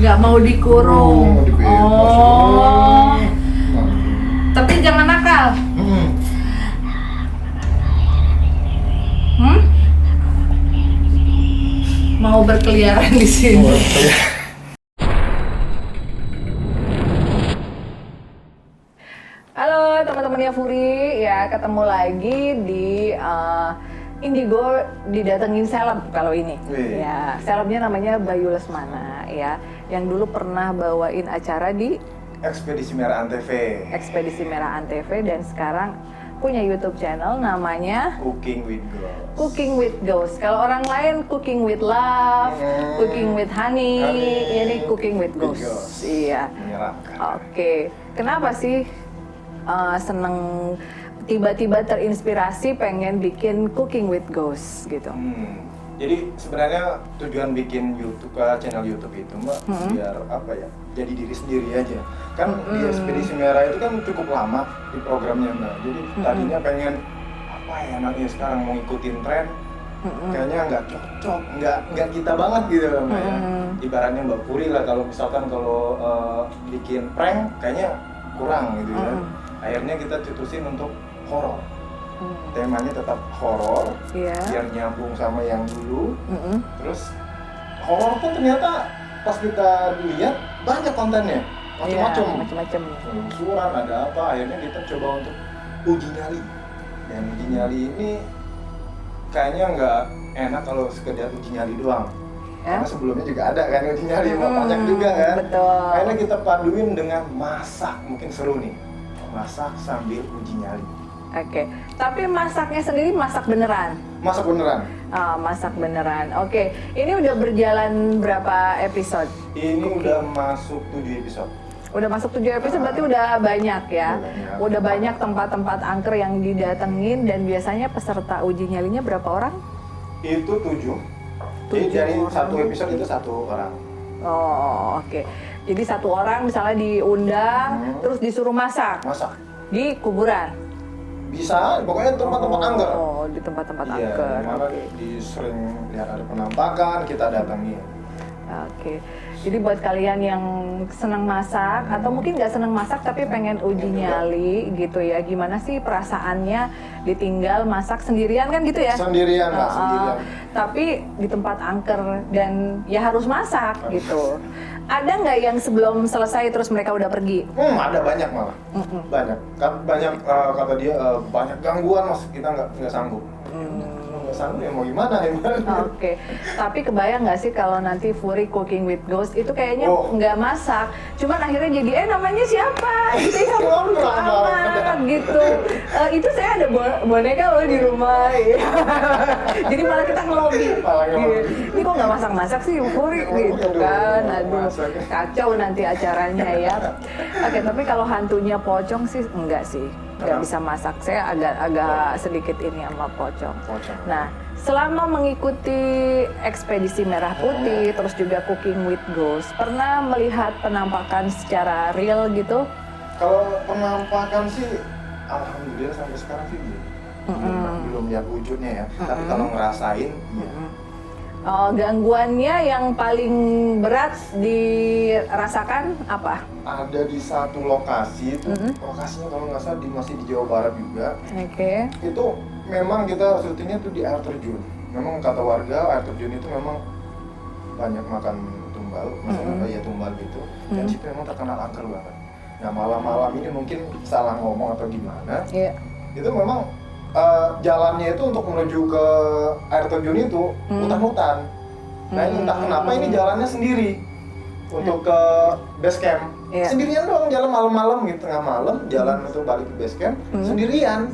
Nggak mau dikurung. Dibebas. Oh. Tapi jangan nakal. Mau berkeliaran di sini. Halo teman-temannya Furi, ya ketemu lagi di Indigo didatengin seleb kalau ini. Ya, selebnya namanya Bayu Lesmana ya, yang dulu pernah bawain acara di Ekspedisi Merah Antv. Ekspedisi Merah Antv dan sekarang punya YouTube channel namanya Cooking with Ghost. Cooking with Ghost. Kalau orang lain Cooking with Love, Cooking with Honey, ini Cooking with Ghost. Iya. Menyeramkan. Oke. Kenapa sih seneng tiba-tiba terinspirasi pengen bikin Cooking with Ghost gitu? Jadi sebenarnya tujuan bikin YouTube channel YouTube itu Mbak biar apa ya? Jadi diri sendiri aja. Kan di Ekspedisi Merah itu kan cukup lama di programnya Mbak. Jadi tadinya pengen apa ya nanti sekarang mau ikutin tren, kayaknya nggak cocok, nggak kita banget gitu Mbak ya. Ibaratnya Mbak Puri lah kalau misalkan kalau bikin prank kayaknya kurang gitu ya. Akhirnya kita cetusin untuk horor. Temanya tetap horor, biar nyambung sama yang dulu. Terus horor pun ternyata pas kita lihat banyak kontennya, macam-macam. Suran ada apa? Akhirnya kita coba untuk uji nyali. Dan uji nyali ini kayaknya nggak enak kalau sekedar uji nyali doang. Karena sebelumnya juga ada kan uji nyali, banyak juga kan. Betul. Akhirnya kita paduin dengan masak, mungkin seru nih. Masak sambil uji nyali. Oke, tapi masaknya sendiri masak beneran? Masak beneran. Masak beneran. Oke, ini udah berjalan berapa episode? Ini udah masuk 7 episode. Udah masuk 7 episode berarti udah banyak ya? Udah banyak tempat-tempat angker yang didatengin dan biasanya peserta uji nyalinya berapa orang? Itu 7. Jadi dari satu episode itu 1 orang. Oh, oke. Jadi 1 orang misalnya diundang, terus disuruh masak? Masak. Di kuburan? Bisa, pokoknya tempat-tempat angker. Oh, di tempat-tempat Iya, angker. malah sering lihat ada penampakan, kita datangi. Oke, jadi buat kalian yang senang masak atau mungkin nggak senang masak tapi pengen uji nyali gitu ya, gimana sih perasaannya ditinggal masak sendirian kan gitu ya? Sendirian lah, sendirian. Tapi di tempat angker dan ya harus masak gitu. Ada nggak yang sebelum selesai terus mereka udah pergi? Ada banyak malah. Banyak. Banyak kata dia banyak gangguan mas, kita nggak sanggup. Nggak sanggup ya mau gimana ya? Oke. Tapi kebayang nggak sih kalau nanti Furi Cooking with Ghost itu kayaknya nggak masak, cuman akhirnya jadi namanya siapa? Gitu ya, ngobrol amat gitu. Itu saya ada boneka loh di rumah. Ya. Jadi malah kita ngelobi. Ini kok nggak masak-masak sih Furi gitu kan? Aduh, kacau nanti acaranya ya. Oke, tapi kalau hantunya pocong sih enggak sih. Nggak bisa masak, saya agak sedikit ini sama pocong. Nah, selama mengikuti Ekspedisi Merah Putih, terus juga Cooking with Ghost, pernah melihat penampakan secara real gitu? Kalau penampakan sih, alhamdulillah sampai sekarang sih belum lihat wujudnya ya. Tapi kalau ngerasain, iya. Gangguannya yang paling berat dirasakan apa? Ada di satu lokasi itu, lokasinya kalau nggak salah masih di Jawa Barat juga. Oke. Itu memang kita syutingnya tuh di air terjun. Memang kata warga air terjun itu memang banyak makan tumbal, maksudnya ya tumbal gitu. Dan situ memang terkenal angker banget. Nah malam-malam ini mungkin salah ngomong atau gimana, itu memang jalannya itu untuk menuju ke air terjun itu hutan-hutan. Nah ini entah kenapa ini jalannya sendiri untuk ke base camp. Sendirian doang jalan malam-malam gitu, tengah malam jalan itu balik ke base camp sendirian.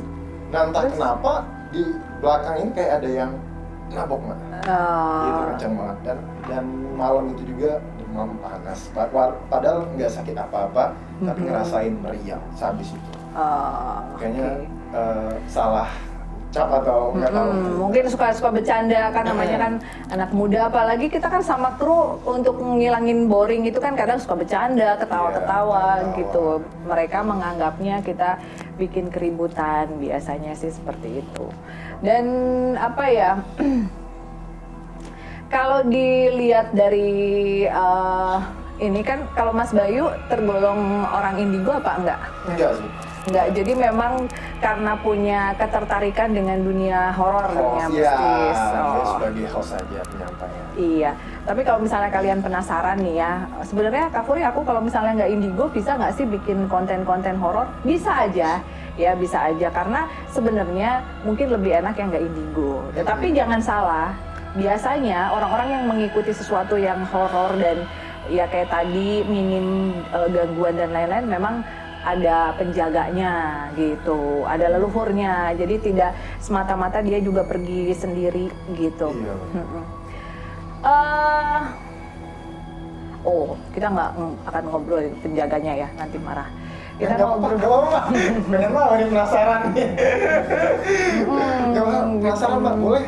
Nah entah kenapa di belakang ini kayak ada yang nabok Mbak. Gitu kencang banget dan malam itu juga demam panas. Padahal nggak sakit apa-apa, tapi ngerasain meriang sehabis itu. Kayaknya salah cap atau nggak tahu. Mungkin suka bercanda kan, namanya kan anak muda, apalagi kita kan sama kru untuk ngilangin boring itu kan kadang suka bercanda, ketawa-ketawa gitu. Mereka menganggapnya kita bikin keributan, biasanya sih seperti itu. Dan apa ya, kalau dilihat dari ini kan kalau Mas Bayu tergolong orang indigo apa enggak? Enggak sih. Enggak, jadi memang karena punya ketertarikan dengan dunia horor, dunia mistis. Dia sebagai host aja penyampaian. Iya, tapi kalau misalnya kalian penasaran nih ya, sebenarnya Kak Furi, aku kalau misalnya nggak indigo bisa nggak sih bikin konten-konten horor? Bisa aja, ya bisa aja, karena sebenarnya mungkin lebih enak yang nggak indigo. Ya, tapi jangan salah, biasanya orang-orang yang mengikuti sesuatu yang horor dan ya kayak tadi minim gangguan dan lain-lain memang ada penjaganya gitu, ada leluhurnya, jadi tidak semata-mata dia juga pergi sendiri gitu. Iya. Kita nggak akan ngobrolin penjaganya ya, nanti marah. Kita ngobrol. Pengen tahu nih, penasaran nih. Penasaran Mbak, boleh?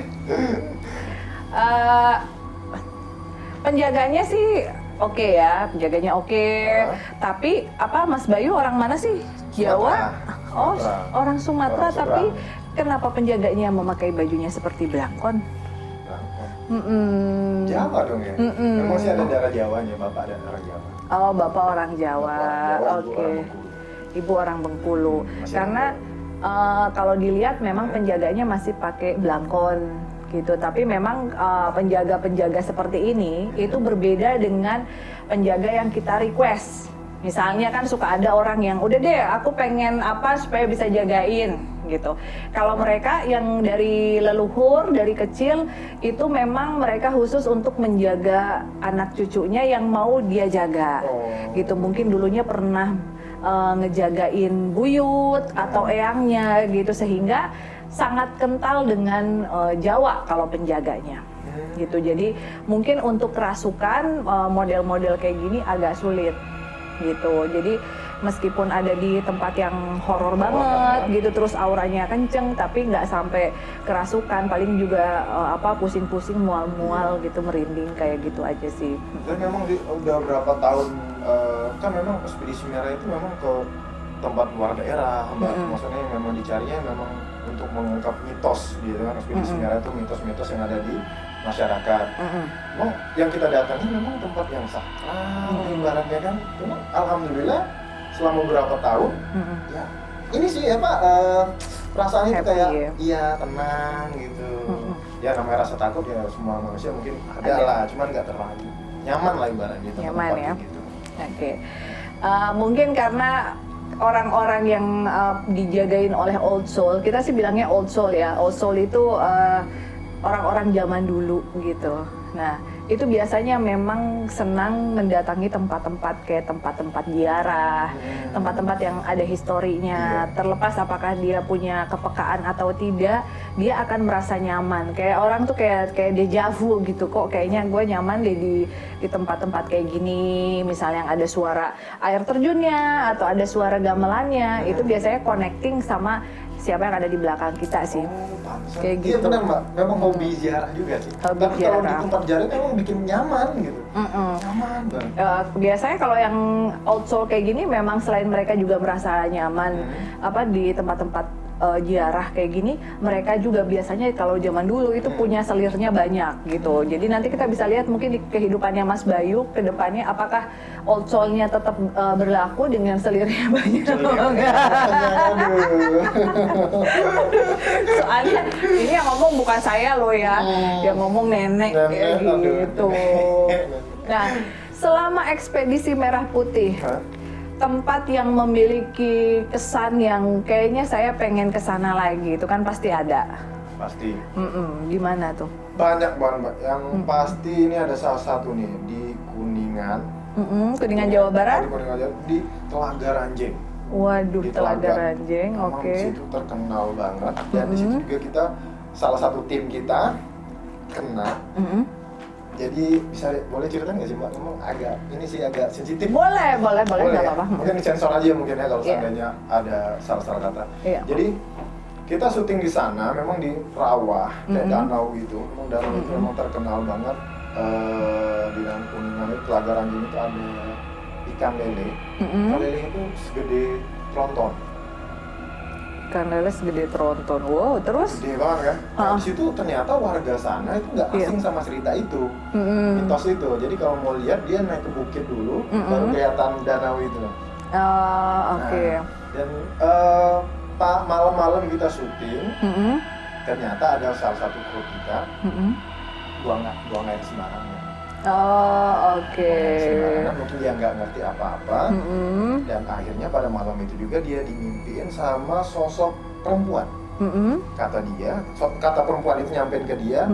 Penjaganya sih oke ya, penjaganya oke. Tapi apa Mas Bayu orang mana sih? Jawa? Oh, orang Sumatera. Tapi kenapa penjaganya memakai bajunya seperti belangkon? Jawa dong ya? Memang sih ada darah Jawanya, Bapak ada darah Jawa. Oh, Bapak orang Jawa, oke. Ibu orang Bengkulu. Karena kalau dilihat memang penjaganya masih pakai belangkon gitu. Tapi memang penjaga-penjaga seperti ini itu berbeda dengan penjaga yang kita request. Misalnya kan suka ada orang yang udah deh aku pengen apa supaya bisa jagain gitu. Kalau mereka yang dari leluhur, dari kecil itu memang mereka khusus untuk menjaga anak cucunya yang mau dia jaga gitu. Mungkin dulunya pernah ngejagain buyut atau eyangnya gitu, sehingga sangat kental dengan Jawa kalau penjaganya gitu. Jadi mungkin untuk kerasukan model-model kayak gini agak sulit gitu. Jadi meskipun ada di tempat yang horor banget gitu, terus auranya kenceng, tapi nggak sampai kerasukan, paling juga pusing-pusing, mual-mual gitu, merinding kayak gitu aja sih. Dan memang udah berapa tahun kan memang ekspedisi merah itu memang ke tempat luar daerah, Mbak. Maksudnya memang dicarinya memang untuk mengungkap mitos gitu kan. Ekspedisi merah itu mitos-mitos yang ada di masyarakat. Memang yang kita datangi memang tempat yang sakral, ibaratnya kan. Memang alhamdulillah selama beberapa tahun, ya ini sih perasaannya itu kayak tenang gitu. Ya namanya rasa takut ya semua manusia mungkin ada lah, cuman nggak terlalu nyaman lah ibaratnya. Nyaman ya. Gitu. Oke. Mungkin karena orang-orang yang dijagain oleh old soul, kita sih bilangnya old soul ya. Old soul itu orang-orang zaman dulu gitu. Nah, itu biasanya memang senang mendatangi tempat-tempat kayak tempat-tempat ziarah, tempat-tempat yang ada historinya. Terlepas apakah dia punya kepekaan atau tidak, dia akan merasa nyaman. Kayak orang tuh kayak deja vu gitu, kok kayaknya gue nyaman deh di tempat-tempat kayak gini. Misalnya yang ada suara air terjunnya atau ada suara gamelannya, itu biasanya connecting sama siapa yang ada di belakang kita sih. Kayak gitu. Iya benar Mbak, memang hobi ziarah juga sih. Hobi Tapi kalau di ziarah. tempat ziarah memang bikin nyaman gitu. Nyaman banget. Biasanya kalau yang old soul kayak gini memang selain mereka juga merasa nyaman di tempat-tempat ziarah kayak gini, mereka juga biasanya kalau zaman dulu itu punya selirnya banyak gitu. Jadi nanti kita bisa lihat mungkin di kehidupannya Mas Bayu ke depannya apakah old soul-nya tetap berlaku dengan selirnya banyak atau enggak. Soalnya ini yang ngomong bukan saya loh ya, yang ngomong nenek kayak gitu. Nah, selama ekspedisi Merah Putih, tempat yang memiliki kesan yang kayaknya saya pengen kesana lagi, itu kan pasti ada. Pasti. Gimana tuh? Banyak banget Mbak. Yang pasti ini ada salah satu nih di Kuningan. Kuningan Jawa Barat? Di Kuningan Jawa, di Telaga Ranjeng. Waduh, Di Telaga Ranjeng, oke. Di situ terkenal banget. Dan di situ juga kita salah satu tim kita kena. Jadi boleh ceritain nggak sih Mbak? Memang agak sensitif. Boleh, nggak apa-apa. Mungkin disensor aja mungkin ya kalau seandainya ada salah-salah kata. Jadi kita syuting di sana, memang di rawa, kayak danau gitu. Memang danau itu memang terkenal banget. Di dalam Kuningan itu, Telaga Ranjeng itu ada ikan lele. Ikan lele itu segede tronton. Ikan lele segede tronton. Wow, terus? Gede banget kan? Nah, di situ ternyata warga sana itu nggak asing sama cerita itu, mitos itu. Jadi kalau mau lihat dia naik ke bukit dulu, baru kelihatan danau itu. Oke. Dan malam-malam kita syuting, ternyata ada salah satu kru kita buang air sembarangan. Oke. Sembarangan, mungkin dia nggak ngerti apa-apa, dan akhirnya pada malam itu juga dia dimimpiin sama sosok perempuan. Kata dia, kata perempuan itu nyampein ke dia,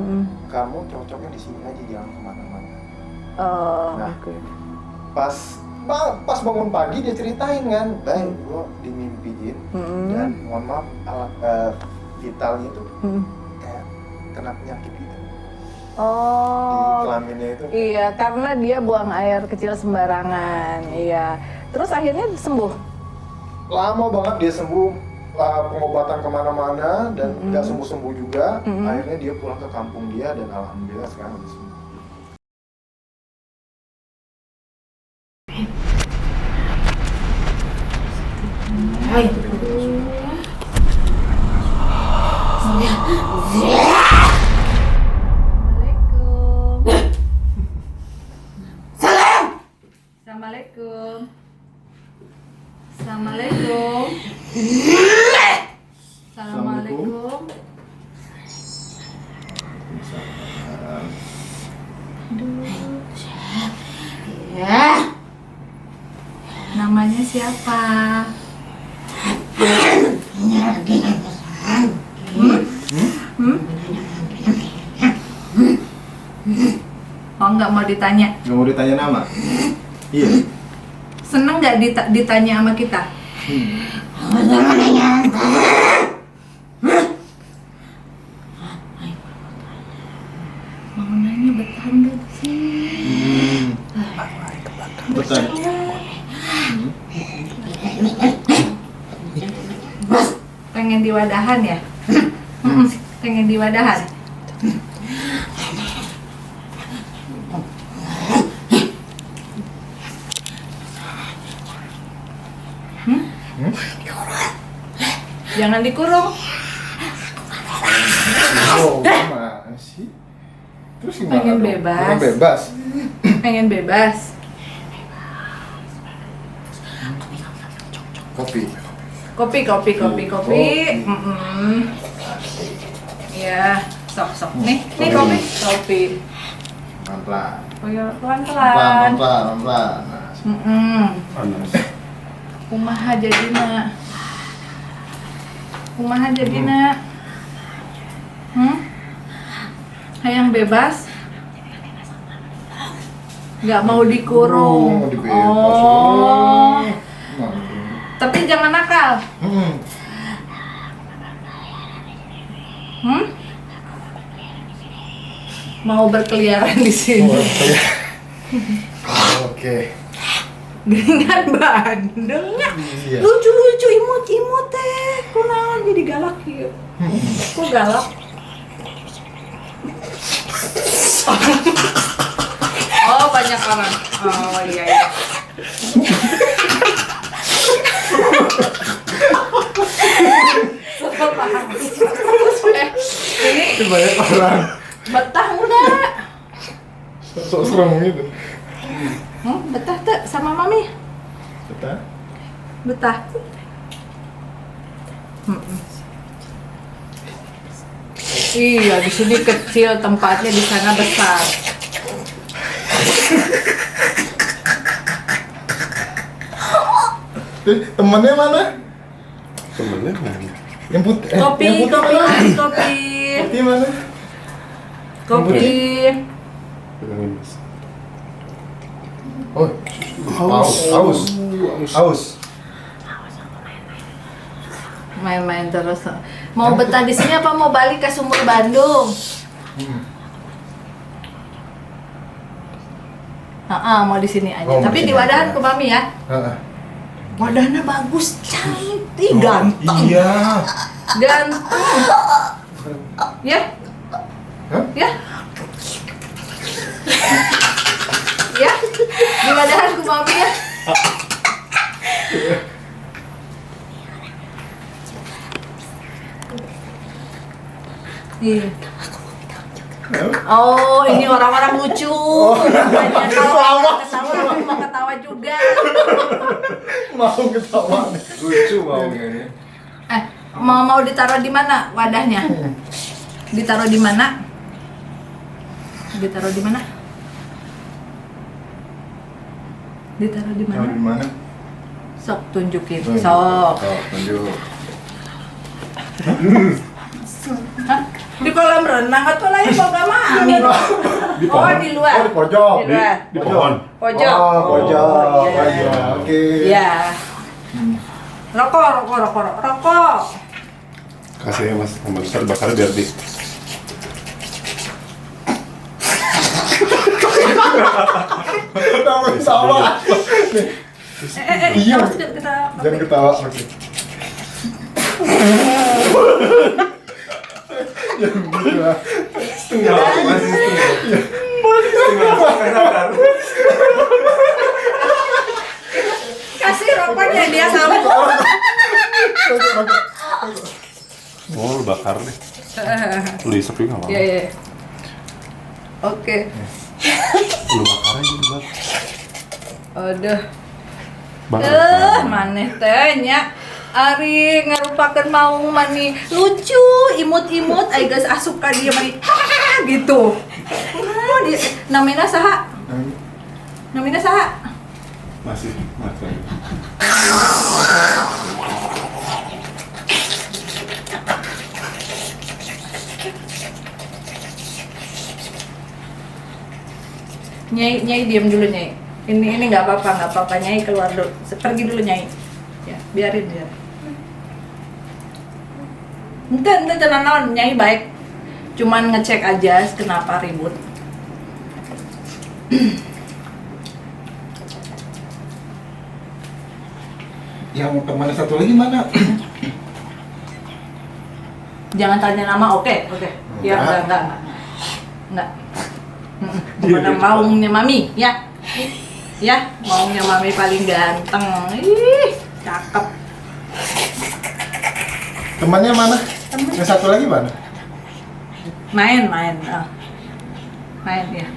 kamu cocoknya di sini aja, jangan kemana-mana. Pas bangun pagi dia ceritain kan, baik, gue dimimpiin dan mohon maaf alat vitalnya itu kayak kena penyakit gitu. Di kelaminnya itu. Iya, karena dia buang air kecil sembarangan. Iya. Terus akhirnya sembuh. Lama banget dia sembuh, pengobatan kemana-mana dan nggak sembuh-sembuh juga. Akhirnya dia pulang ke kampung dia dan alhamdulillah sekarang udah sembuh. Assalamualaikum. Assalamualaikum. Assalamualaikum. Namanya siapa? Oh, nggak mau ditanya. Nggak mau ditanya nama? Iya. Seneng nggak ditanya sama kita? Mau nanya betah nggak di sini? Betah. Pengen diwadahan ya? Pengen diwadahan? Jangan dikurung. Oh, gimana sih? Terus gimana? Pengen dong? bebas. Pengen bebas. Pengen bebas. Kopi. Iya, sok. Nih kopi. Pelan-pelan. Oh ya, pelan-pelan. Kumaha jadina. Hayang bebas. Nggak mau dikurung. Oh. Tapi jangan nakal. Mau berkeliaran di sini. Oke. Dengan bandengnya. Iya. Lucu imut teh. Kunaon jadi galak ya? Kok galak? Oh, banyak orang. Oh iya. Ini Banyak orang. betah enggak? Sok serem gitu. Betah tuh sama mami? Betah. Betah. Iya, di sini kecil tempatnya, di sana besar. Temennya mana? Temennya mana? Yang putih. Kopi. Putih mana? Kopi. Oh, haus. Main-main terus. Mau betah di sini apa mau balik ke Sumur Bandung? Mau di sini aja. Oh, Tapi di di sini wadahan aja. ke mami ya. Wadahnya bagus, cantik, ganteng. Iya. Ganteng. Ya? Hah? Ya? Ya? Di wadahan ke mami ya. Iya. Oh, ini orang-orang lucu. Makanya kalau ketawa, aku mau ketawa juga. Mau ketawa. Lucu maunya ini. Mau ditaruh di mana wadahnya? Ditaruh di mana? Ditaruh di mana? Ditaruh di Tahu di mana? mana? Sok tunjukin. Tunjuk. Sok. Tunjuk. Hah? Di kolam renang atau lagi boga mami? Di Oh, pohon. di luar. Oh, di pojok. Di luar. Di pohon. Pojok. Oh, pojok. Oh, iya. Pojok. Oke. Iya. Rokok. Kasih ya mas, sama besar bakar biar di. Kamu sama. Iya. Awas kita. Jangan ketawa. Oke. Setengah masih setengah. Kasih rokoknya dia sama. Oh, lu bakar deh. Lu isep juga nggak Iya, apa-apa. iya. Oke. Lu bakar aja lu bakar. Aduh. Bakar. Maneh teh nya ari ngarupakeun maung mani lucu, imut-imut ai geus asup ka dieu mani gitu. Oh, dia namina saha? Namina saha? Masih. Nyai diam dulu Nyai. Ini nggak apa-apa Nyai keluar dulu. Pergi dulu Nyai. Ya, biarin. Ente tenang naon Nyai baik. Cuman ngecek aja kenapa ribut. Yang teman satu lagi mana? Jangan tanya nama, oke. Ya, enggak. Mana maunya mami, ya. Ya, maunya mami paling ganteng. Ih, cakep. Temannya mana? Yang satu lagi mana? Main. Main ya.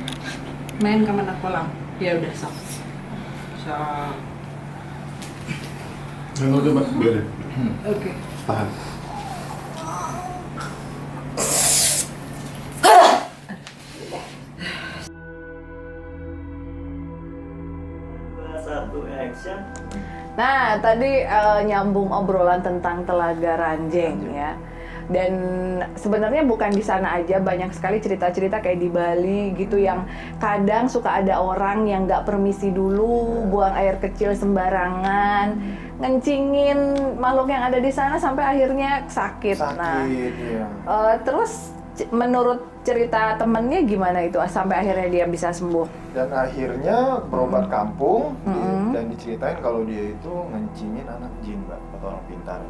Main ke mana kolam? Ya udah sok. Yang udah mas, biarin. Oke. Tahan. Satu action. Nah, tadi nyambung obrolan tentang Telaga Ranjeng ya. Dan sebenarnya bukan di sana aja, banyak sekali cerita-cerita kayak di Bali gitu yang kadang suka ada orang yang nggak permisi dulu, buang air kecil sembarangan, ngencingin makhluk yang ada di sana sampai akhirnya sakit. Nah, Iya. terus menurut cerita temennya gimana itu sampai akhirnya dia bisa sembuh? Dan akhirnya berobat kampung Mm-mm. dan diceritain kalau dia itu ngencingin anak jin, Mbak, atau orang pintar.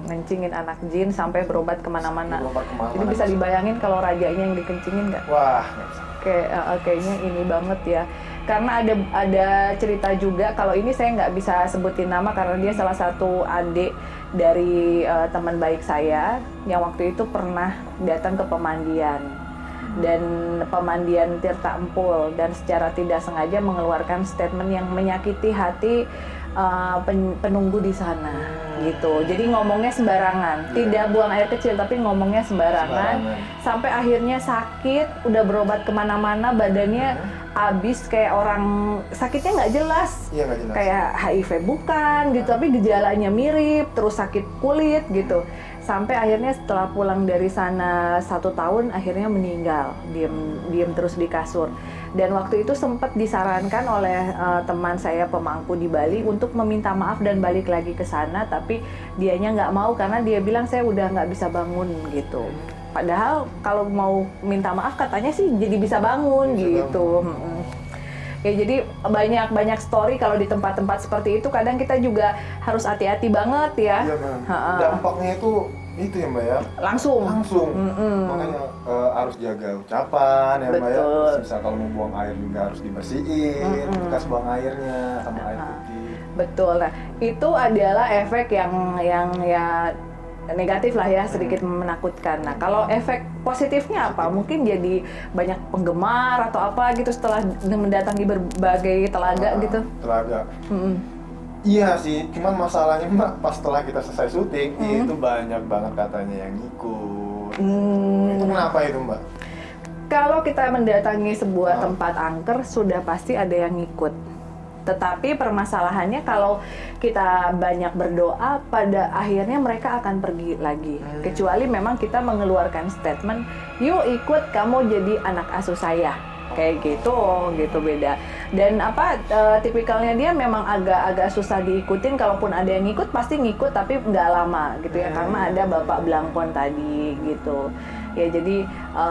Ngencingin anak jin sampai berobat kemana-mana. Berobat kemana-mana. Jadi bisa dibayangin kalau rajanya yang dikencingin nggak? Wah, Kayaknya ini banget ya. Karena ada cerita juga, kalau ini saya nggak bisa sebutin nama karena dia salah satu adik dari teman baik saya yang waktu itu pernah datang ke pemandian. Dan pemandian Tirta Empul, dan secara tidak sengaja mengeluarkan statement yang menyakiti hati penunggu di sana gitu. Jadi ngomongnya sembarangan, tidak buang air kecil tapi ngomongnya sembarangan. Sampai akhirnya sakit, udah berobat kemana-mana, badannya habis kayak orang sakitnya nggak jelas. Iya, nggak jelas. Kayak HIV bukan gitu, tapi gejalanya mirip, terus sakit kulit gitu. Sampai akhirnya setelah pulang dari sana 1 tahun akhirnya meninggal, diem terus di kasur. Dan waktu itu sempat disarankan oleh teman saya pemangku di Bali untuk meminta maaf dan balik lagi ke sana, tapi dianya nggak mau karena dia bilang saya udah nggak bisa bangun gitu. Padahal kalau mau minta maaf katanya sih jadi bisa bangun gitu. Ya, jadi banyak story kalau di tempat-tempat seperti itu kadang kita juga harus hati-hati banget ya. Iya, Mbak. Dampaknya itu ya, Mbak ya. Langsung. Makanya harus jaga ucapan ya, Mbak ya. Betul. Misal kalau mau buang air juga harus dibersihin, bekas buang airnya sama air putih. Betul. Nah, itu adalah efek yang ya negatif lah ya, sedikit menakutkan. Nah, kalau efek positifnya apa? Mungkin jadi banyak penggemar atau apa gitu setelah mendatangi berbagai telaga gitu. Telaga. Iya sih, cuman masalahnya Mbak, pas setelah kita selesai syuting, itu banyak banget katanya yang ngikut. Itu kenapa itu Mbak? Kalau kita mendatangi sebuah tempat angker, sudah pasti ada yang ngikut. Tetapi permasalahannya kalau kita banyak berdoa, pada akhirnya mereka akan pergi lagi. Kecuali memang kita mengeluarkan statement, yuk ikut kamu jadi anak asuh saya. Kayak gitu beda. Dan tipikalnya dia memang agak susah diikutin. Kalaupun ada yang ngikut, pasti ngikut tapi nggak lama gitu ya. Karena ada Bapak Blangkon tadi gitu. Ya jadi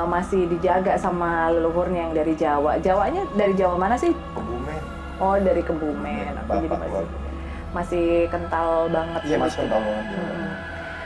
masih dijaga sama leluhurnya yang dari Jawa. Jawanya dari Jawa mana sih? Kebumen. Oh, dari Kebumen. Aku jadi masih kental banget. Iya, masih kental banget.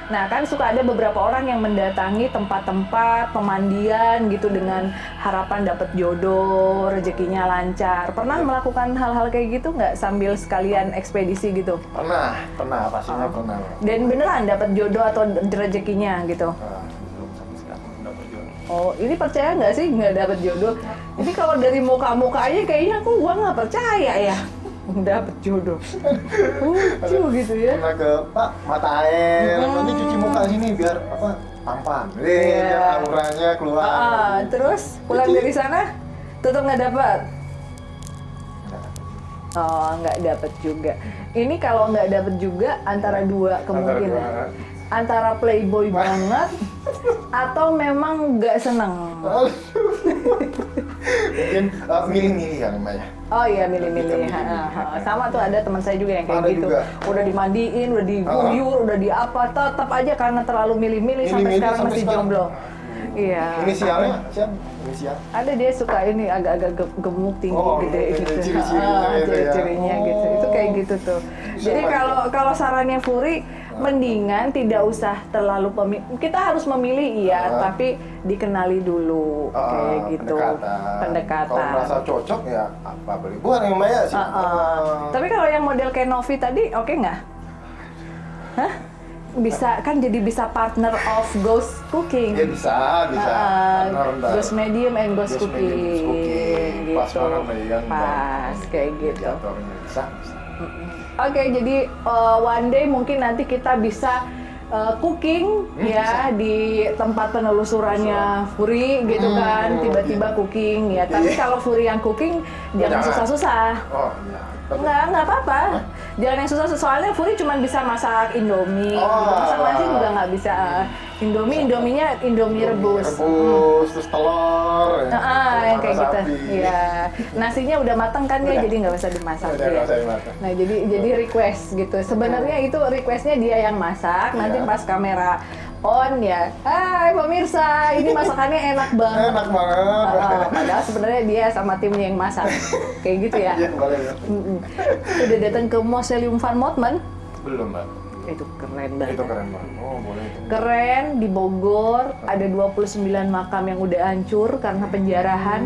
Nah, kan suka ada beberapa orang yang mendatangi tempat-tempat pemandian gitu dengan harapan dapat jodoh, rezekinya lancar. Pernah melakukan hal-hal kayak gitu nggak sambil sekalian ekspedisi gitu? Pernah, pastinya pernah. Dan beneran dapat jodoh atau rezekinya gitu? Belum sampai sekarang dapat jodoh. Oh, ini percaya nggak sih nggak dapat jodoh? Ini kalau dari muka-mukanya kayaknya gua nggak percaya ya. Dapat jodoh. Lucu gitu ya. Pernah ke Pak mata air, nanti cuci muka sini biar tampan. Biar auranya keluar. Terus pulang dari sana tetap nggak dapat. Oh, nggak dapat juga. Ini kalau nggak dapat juga antara dua kemungkinan. Antara playboy banget atau memang nggak seneng. Mungkin milih-milih kan Mbak ya. Oh iya, milih-milih. Sama tuh ada teman saya juga yang kayak Ada gitu. juga. Udah dimandiin, udah diguyur, udah di apa, tetap aja karena terlalu milih-milih sampai Milih-milih sekarang sampai masih sekarang. jomblo. Iya. Inisialnya siapa? Inisial? Ada dia suka ini agak-agak gemuk tinggi gitu ya, gitu. Ciri-cirinya gitu ya. Ciri-cirinya gitu. Itu kayak gitu tuh. Jadi kalau sarannya Furi, mendingan tidak usah terlalu kita harus memilih tapi dikenali dulu kayak gitu. Pendekatan. Kalau merasa cocok ya apa boleh buat yang Mbak ya sih. Tapi kalau yang model kayak Novi tadi oke nggak? Hah? Bisa kan jadi bisa partner of ghost cooking. Ya bisa. Ghost medium and ghost cooking. Gitu. Pas banget Mbak ya. Pas kayak gitu. Mediatornya bisa. Oke, jadi one day mungkin nanti kita bisa cooking ya di tempat penelusurannya Furi gitu kan, tiba-tiba cooking ya. Tapi kalau Furi yang cooking jangan susah-susah. Oh iya. Nggak apa-apa. Jangan yang susah, soalnya Furi cuma bisa masak Indomie. Masak nasi juga nggak bisa. Indominya Indomie rebus. Terus telur. Yang kayak gitu. Sapi. Iya. Nasinya udah matang kan ya, jadi nggak usah dimasak. Udah nggak usah dimasak. Nah, jadi request gitu. Sebenarnya itu requestnya dia yang masak. Nanti pas kamera on ya, hai pemirsa, ini masakannya enak banget. Enak banget. Padahal sebenarnya dia sama timnya yang masak. Kayak gitu ya. Iya, boleh ya. Udah datang ke Mausoleum Van Mottman? Belum Mbak. Itu keren banget. Itu keren banget. Oh boleh. Keren, di Bogor ada 29 makam yang udah hancur karena penjarahan.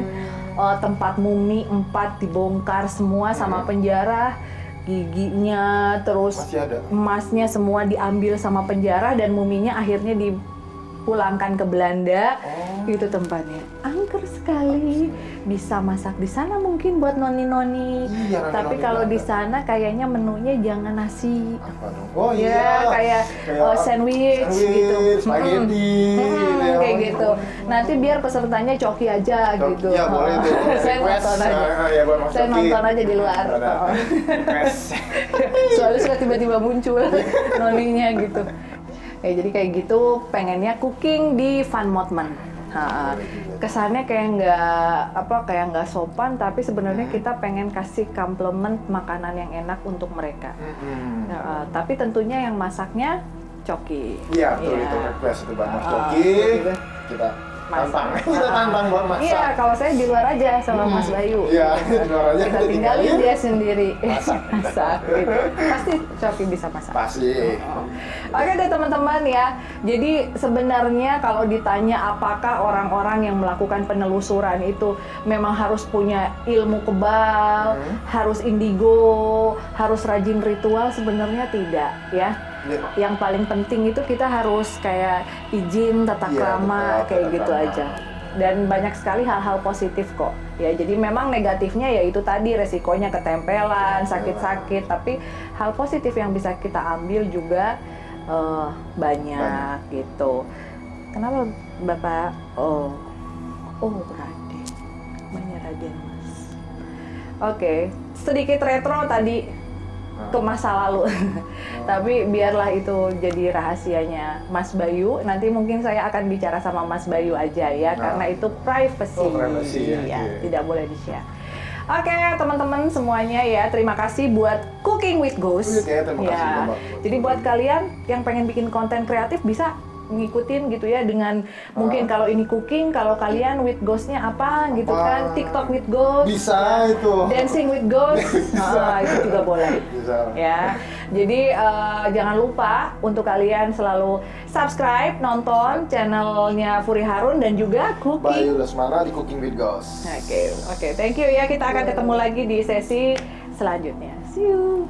Tempat mumi 4 dibongkar semua sama penjara. Giginya, terus Masih ada? emasnya semua diambil sama penjara dan muminya akhirnya dipulangkan ke Belanda. Itu tempatnya angker sekali. Bisa masak di sana mungkin buat noni-noni. Iya, Tapi noni-noni kalau di Belanda. sana kayaknya menunya jangan nasi. Apa dong? Oh Ya, iya. kayak sandwich gitu. Spaghetti. ya. Kayak gitu. Nanti biar pesertanya coki aja gitu. Iya boleh tuh. Saya Request. nonton aja. Ya, buat Mas Saya Coki. nonton aja di luar. Request. Soalnya suka tiba-tiba muncul noninya gitu. Ya jadi kayak gitu, pengennya cooking di Van Mottman. Kesannya kayak nggak sopan, tapi sebenarnya kita pengen kasih komplimen makanan yang enak untuk mereka. Tapi tentunya yang masaknya Coki. Iya, betul itu request itu Bang Mas Coki. gitu. Kita Masak. tantang. Kita tantang buat masak. Iya, kalau saya di luar aja sama Mas Bayu. Iya, di luar aja Kita kita tinggalin tinggalin. dia sendiri. Masak. Gitu. Pasti Coki bisa masak. Pasti. Oke deh teman-teman ya. Jadi sebenarnya kalau ditanya apakah orang-orang yang melakukan penelusuran itu memang harus punya ilmu kebal, harus indigo, harus rajin ritual, sebenarnya tidak ya. Yang paling penting itu kita harus kayak izin, tata krama, betul, kayak tata gitu krama. aja. Dan banyak sekali hal-hal positif kok. Ya, jadi memang negatifnya ya itu tadi resikonya ketempelan, sakit-sakit. Tapi hal positif yang bisa kita ambil juga banyak gitu. Kenapa Bapak? Oh Raden, namanya Raden Mas. Oke, sedikit retro tadi ke masa lalu. Tapi biarlah itu jadi rahasianya Mas Bayu. Nanti mungkin saya akan bicara sama Mas Bayu aja ya, karena itu privacy. Privacy, ya, tidak boleh di-share. Oke, teman-teman semuanya ya, terima kasih buat Cooking with Ghost. Terima kasih Mbak. Jadi buat kalian yang pengen bikin konten kreatif bisa ngikutin gitu ya, dengan mungkin kalau ini cooking, kalau kalian with ghost-nya apa gitu kan, TikTok with ghost, bisa itu, dancing with ghost, itu juga boleh. Bisa. Ya, jadi jangan lupa untuk kalian selalu subscribe, nonton channelnya Furi Harun dan juga Bayu Cooking. Lesmana di Cooking with Ghost. Oke, thank you ya, kita akan ketemu lagi di sesi selanjutnya. See you.